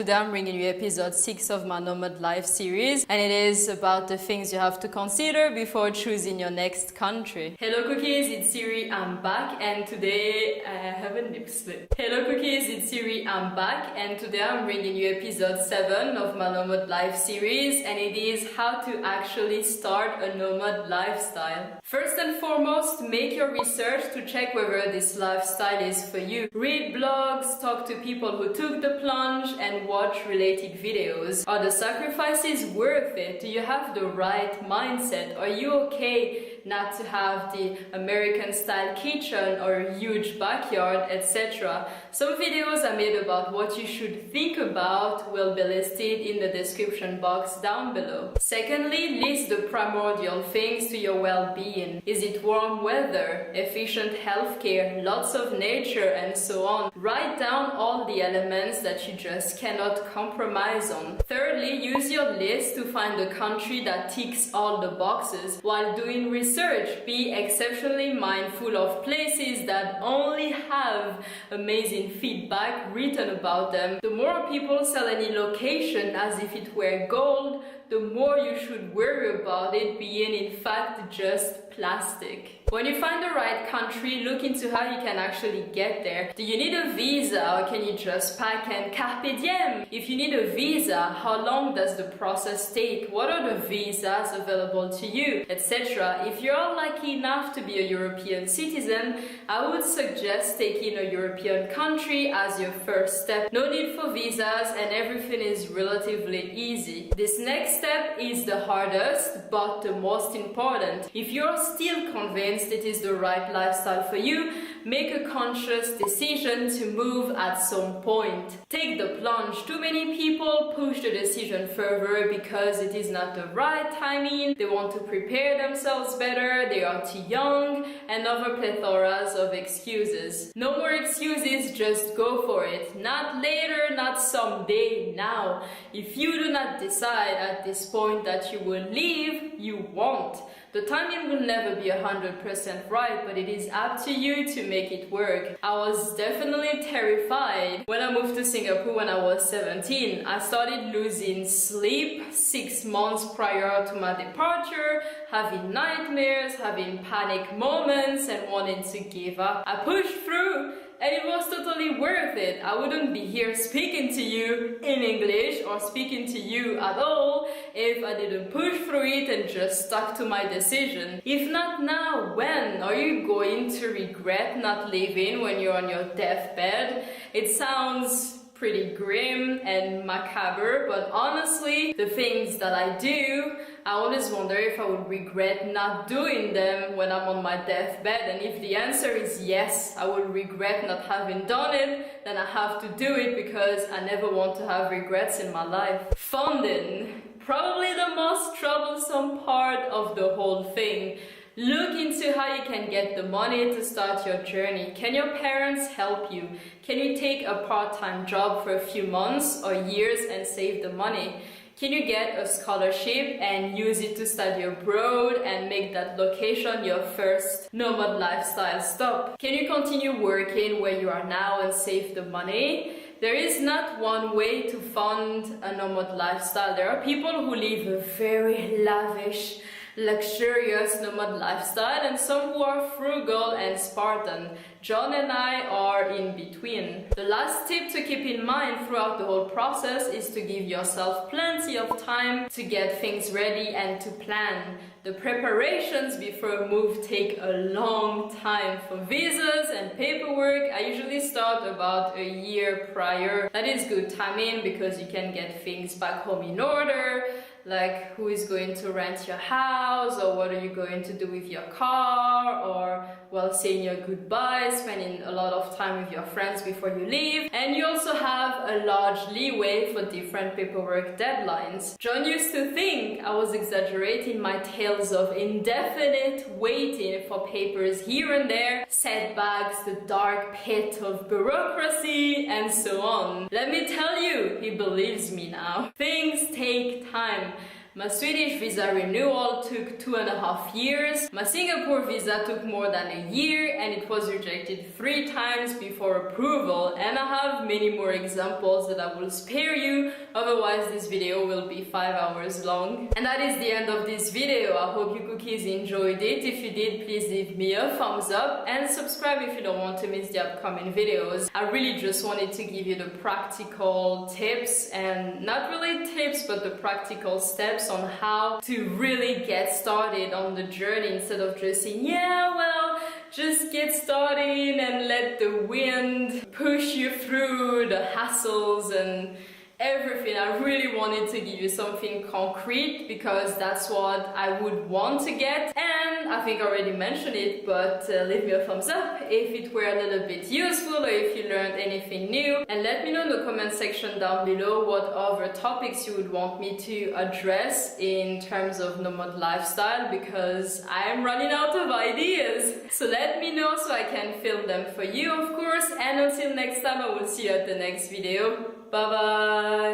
Today I'm bringing you episode 6 of my Nomad life series, and it is about the things you have to consider before choosing your next country. Hello cookies, it's Siri, I'm back, and today I have a nip slip. Hello cookies, it's Siri, I'm back, and today I'm bringing you episode 7 of my Nomad life series, and it is how to actually start a nomad lifestyle. First and foremost, make your research to check whether this lifestyle is for you. Read blogs, talk to people who took the plunge, and watch related videos. Are the sacrifices worth it? Do you have the right mindset? Are you okay not to have the American style kitchen or a huge backyard, etc.? Some videos I made about what you should think about will be listed in the description box down below. Secondly, list the primordial things to your well-being. Is it warm weather, efficient healthcare, lots of nature, and so on? Write down all the elements that you just cannot compromise on. Thirdly, use your list to find a country that ticks all the boxes. While doing research, be exceptionally mindful of places that only have amazing feedback written about them. The more people sell any location as if it were gold, the more you should worry about it being in fact just plastic. When you find the right country, look into how you can actually get there. Do you need a visa, or can you just pack and carpe diem? If you need a visa, how long does the process take? What are the visas available to you, etc.? If you're lucky enough to be a European citizen, I would suggest taking a European country as your first step. No need for visas, and everything is relatively easy. This next step is the hardest, but the most important. If you're still convinced it is the right lifestyle for you, make a conscious decision to move at some point. Take the plunge. Too many people push the decision further because it is not the right timing, they want to prepare themselves better, they are too young, and other plethoras of excuses. No more excuses, just go for it. Not later, not someday, now. If you do not decide at this point that you will leave, you won't. The timing will never be 100% right, but it is up to you to make it work. I was definitely terrified when I moved to Singapore when I was 17. I started losing sleep 6 months prior to my departure, having nightmares, having panic moments, and wanting to give up. I pushed through, and it was totally worth it. I wouldn't be here speaking to you in English or speaking to you at all if I didn't push through it and just stuck to my decision. If not now, when? Are you going to regret not leaving when you're on your deathbed? It sounds pretty grim and macabre, but honestly, the things that I do, I always wonder if I would regret not doing them when I'm on my deathbed, and if the answer is yes, I would regret not having done it, then I have to do it because I never want to have regrets in my life. Funding. Probably the most troublesome part of the whole thing. Look into how you can get the money to start your journey. Can your parents help you? Can you take a part-time job for a few months or years and save the money? Can you get a scholarship and use it to study abroad and make that location your first nomad lifestyle stop? Can you continue working where you are now and save the money? There is not one way to fund a nomad lifestyle. There are people who live a very lavish, luxurious nomad lifestyle, and some who are frugal and Spartan. John and I are in between. The last tip to keep in mind throughout the whole process is to give yourself plenty of time to get things ready and to plan. The preparations before a move take a long time. For visas and paperwork, I usually start about a year prior. That is good timing because you can get things back home in order, like who is going to rent your house, or what are you going to do with your car, or, well, saying your goodbyes, spending a lot of time with your friends before you leave. And you also have a large leeway for different paperwork deadlines. John used to think I was exaggerating my tales of indefinite waiting for papers here and there, setbacks, the dark pit of bureaucracy, and so on. Let me tell you, he believes me now. Things take time. My Swedish visa renewal took 2.5 years. My Singapore visa took more than a year and it was rejected 3 times before approval, and I have many more examples that I will spare you, otherwise this video will be 5 hours long. And that is the end of this video. I hope you cookies enjoyed it. If you did, please leave me a thumbs up and subscribe if you don't want to miss the upcoming videos. I really just wanted to give you the practical tips, and not really tips but the practical steps on how to really get started on the journey, instead of just saying, yeah, well, just get started and let the wind push you through the hassles and everything. I really wanted to give you something concrete because that's what I would want to get, and I think I already mentioned it, but leave me a thumbs up if it were a little bit useful or if you learned anything new, and let me know in the comment section down below what other topics you would want me to address in terms of nomad lifestyle, because I am running out of ideas. So let me know so I can film them for you, of course, and until next time, I will see you at the next video. Bye bye!